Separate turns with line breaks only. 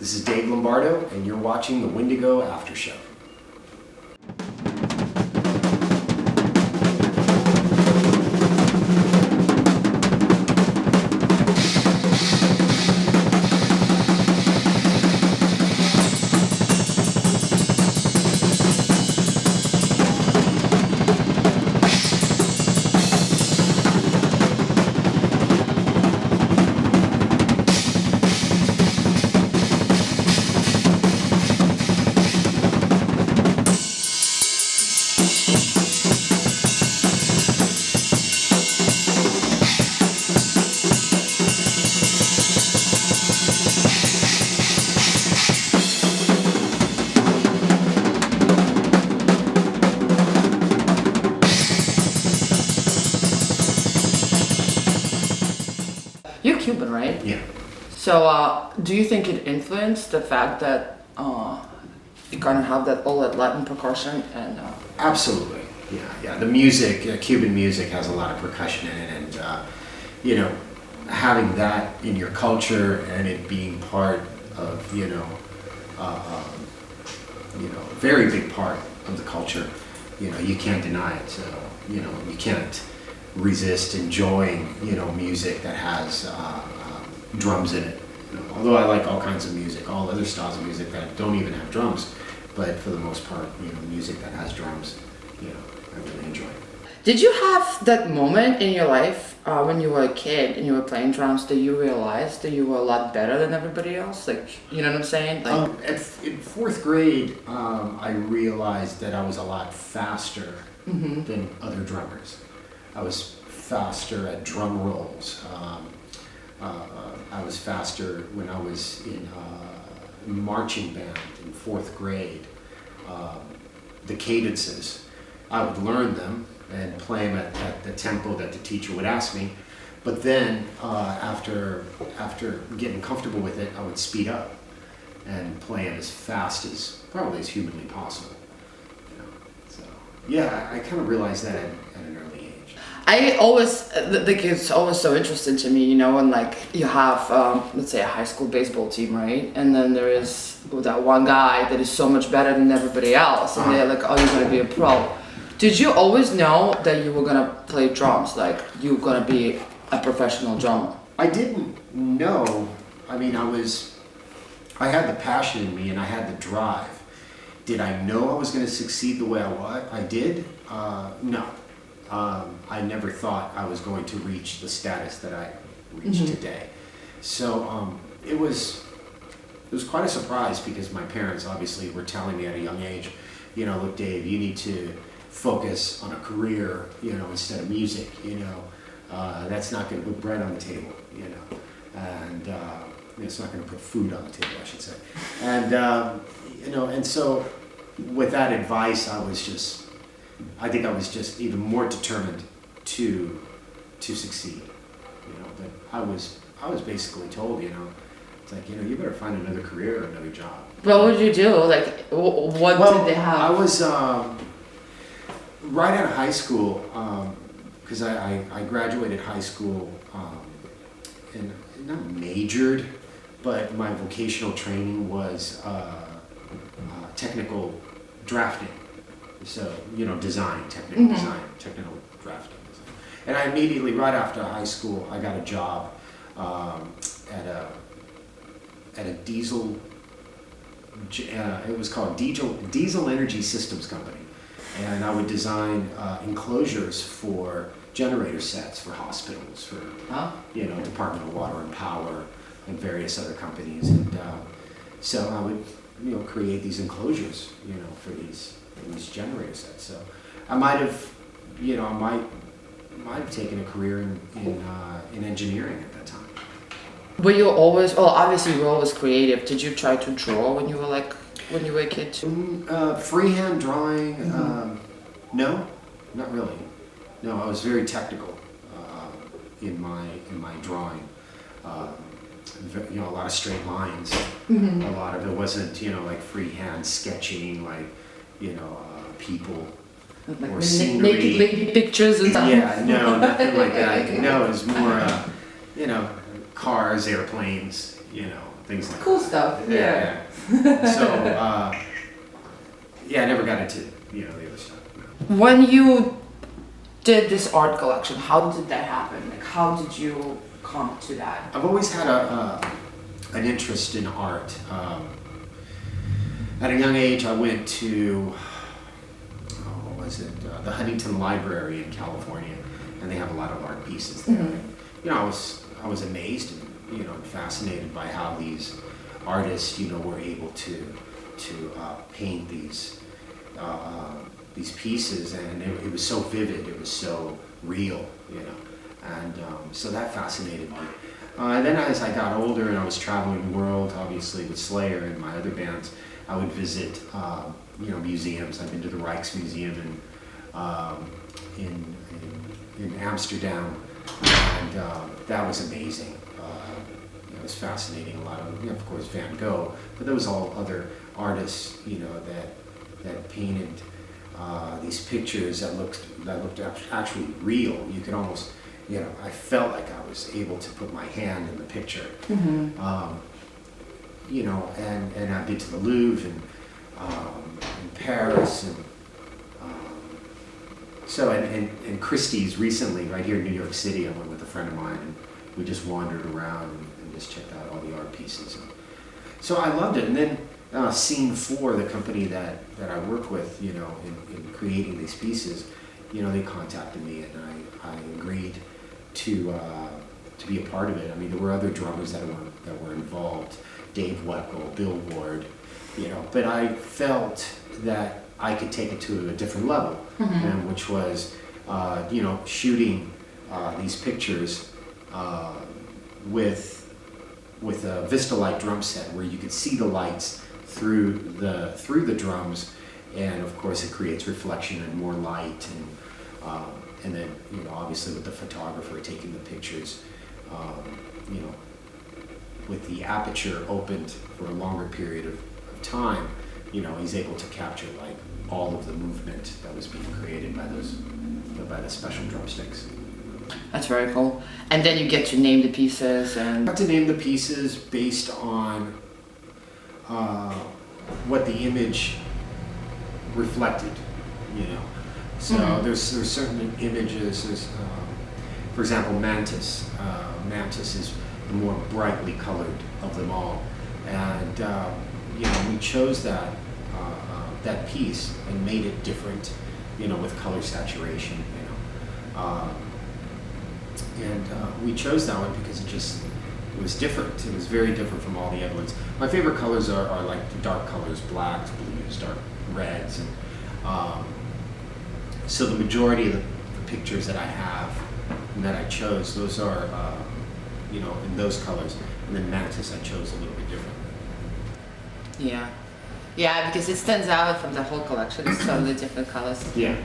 This is Dave Lombardo, and you're watching the Wendigo After Show.
You're Cuban, right?
Yeah.
So, do you think it influenced the fact that you kind of have all that Latin percussion and?
Absolutely. Yeah. The music, Cuban music, has a lot of percussion in it, and having that in your culture and it being part of very big part of the culture. You can't deny it. So you can't resist enjoying music that has drums in it. Although I like all kinds of music, all other styles of music that don't even have drums, but for the most part, music that has drums, I really enjoy.
Did you have that moment in your life when you were a kid and you were playing drums that you realized that you were a lot better than everybody else? Like, you know what I'm saying? Like,
In fourth grade, I realized that I was a lot faster than other drummers. I was faster at drum rolls. I was faster when I was in marching band in fourth grade. The cadences, I would learn them and play them at the tempo that the teacher would ask me. But then after getting comfortable with it, I would speed up and play it as fast as probably as humanly possible. So yeah, I kind of realized that at an early age.
I always, it's always so interesting to me, when like you have, let's say a high school baseball team, right? And then there is that one guy that is so much better than everybody else, and they're like, oh, you're gonna be a pro. Did you always know that you were gonna play drums, like you were gonna be a professional drummer?
I didn't know. I mean, I had the passion in me and I had the drive. Did I know I was gonna succeed the way I did? No. I never thought I was going to reach the status that I reached today. So it was quite a surprise because my parents obviously were telling me at a young age, look, Dave, you need to focus on a career, instead of music. That's not going to put bread on the table, and it's not going to put food on the table, I should say. And and so with that advice, I think I was just even more determined to succeed, but I was basically told, it's like, you better find another career or another job.
What would you do? Like, what did they have?
I was right out of high school, because I graduated high school and not majored, but my vocational training was technical drafting. So, design, technical design, technical drafting. And I immediately, right after high school, I got a job at a diesel, it was called Diesel Energy Systems Company. And I would design enclosures for generator sets for hospitals, for, Department of Water and Power and various other companies. And so I would, create these enclosures, for these generator sets. So I might have, I might have taken a career in engineering at that time.
Were you always, well, obviously you were always creative. Did you try to draw when you were a kid too?
Freehand drawing, no, not really. No, I was very technical in my drawing. A lot of straight lines. A lot of it wasn't, like freehand sketching, like, people
Like
or scenery.
naked pictures and stuff?
Yeah, no, nothing like that. No, it was more, cars, airplanes, things like
Cool
that.
stuff.
Yeah. So, yeah, I never got into, the other stuff.
When you did this art collection, how did that happen? Like, how did you come to that?
I've always had an interest in art. At a young age, I went to, the Huntington Library in California, and they have a lot of art pieces there.
Mm-hmm.
I was amazed and, fascinated by how these artists, were able to paint these pieces, and it was so vivid, it was so real, and so that fascinated me. Then as I got older and I was traveling the world, obviously with Slayer and my other bands, I would visit, museums. I've been to the Rijksmuseum in Amsterdam, and that was amazing. It was fascinating. A lot of course, Van Gogh, but there was all other artists, that painted these pictures that looked actually real. You could almost, I felt like I was able to put my hand in the picture.
Mm-hmm.
And I've been to the Louvre and in Paris and Christie's recently, right here in New York City. I went with a friend of mine and we just wandered around and just checked out all the art pieces. So I loved it. And then Scene 4, the company that I work with, in creating these pieces, they contacted me and I agreed to be a part of it. I mean, there were other drummers that were involved, Dave Weckl, Bill Ward, but I felt that I could take it to a different level, and which was, shooting these pictures with a Vistalite drum set where you could see the lights through the drums, and of course it creates reflection and more light, and then obviously with the photographer taking the pictures, with the aperture opened for a longer period of time, he's able to capture like all of the movement that was being created by the special drumsticks.
That's very cool. And then you get to name the pieces and...
I got to name the pieces based on what the image reflected, So there's certain images. There's, for example, Mantis. Mantis is the more brightly colored of them all, and we chose that piece and made it different, with color saturation, we chose that one because it was different. It was very different from all the other ones. My favorite colors are like the dark colors, blacks, blues, dark reds, and so the majority of the pictures that I have and that I chose, those are in those colors. And then Mantis I chose a little bit different.
Yeah, because it stands out from the whole collection. It's totally different colors.
Yeah.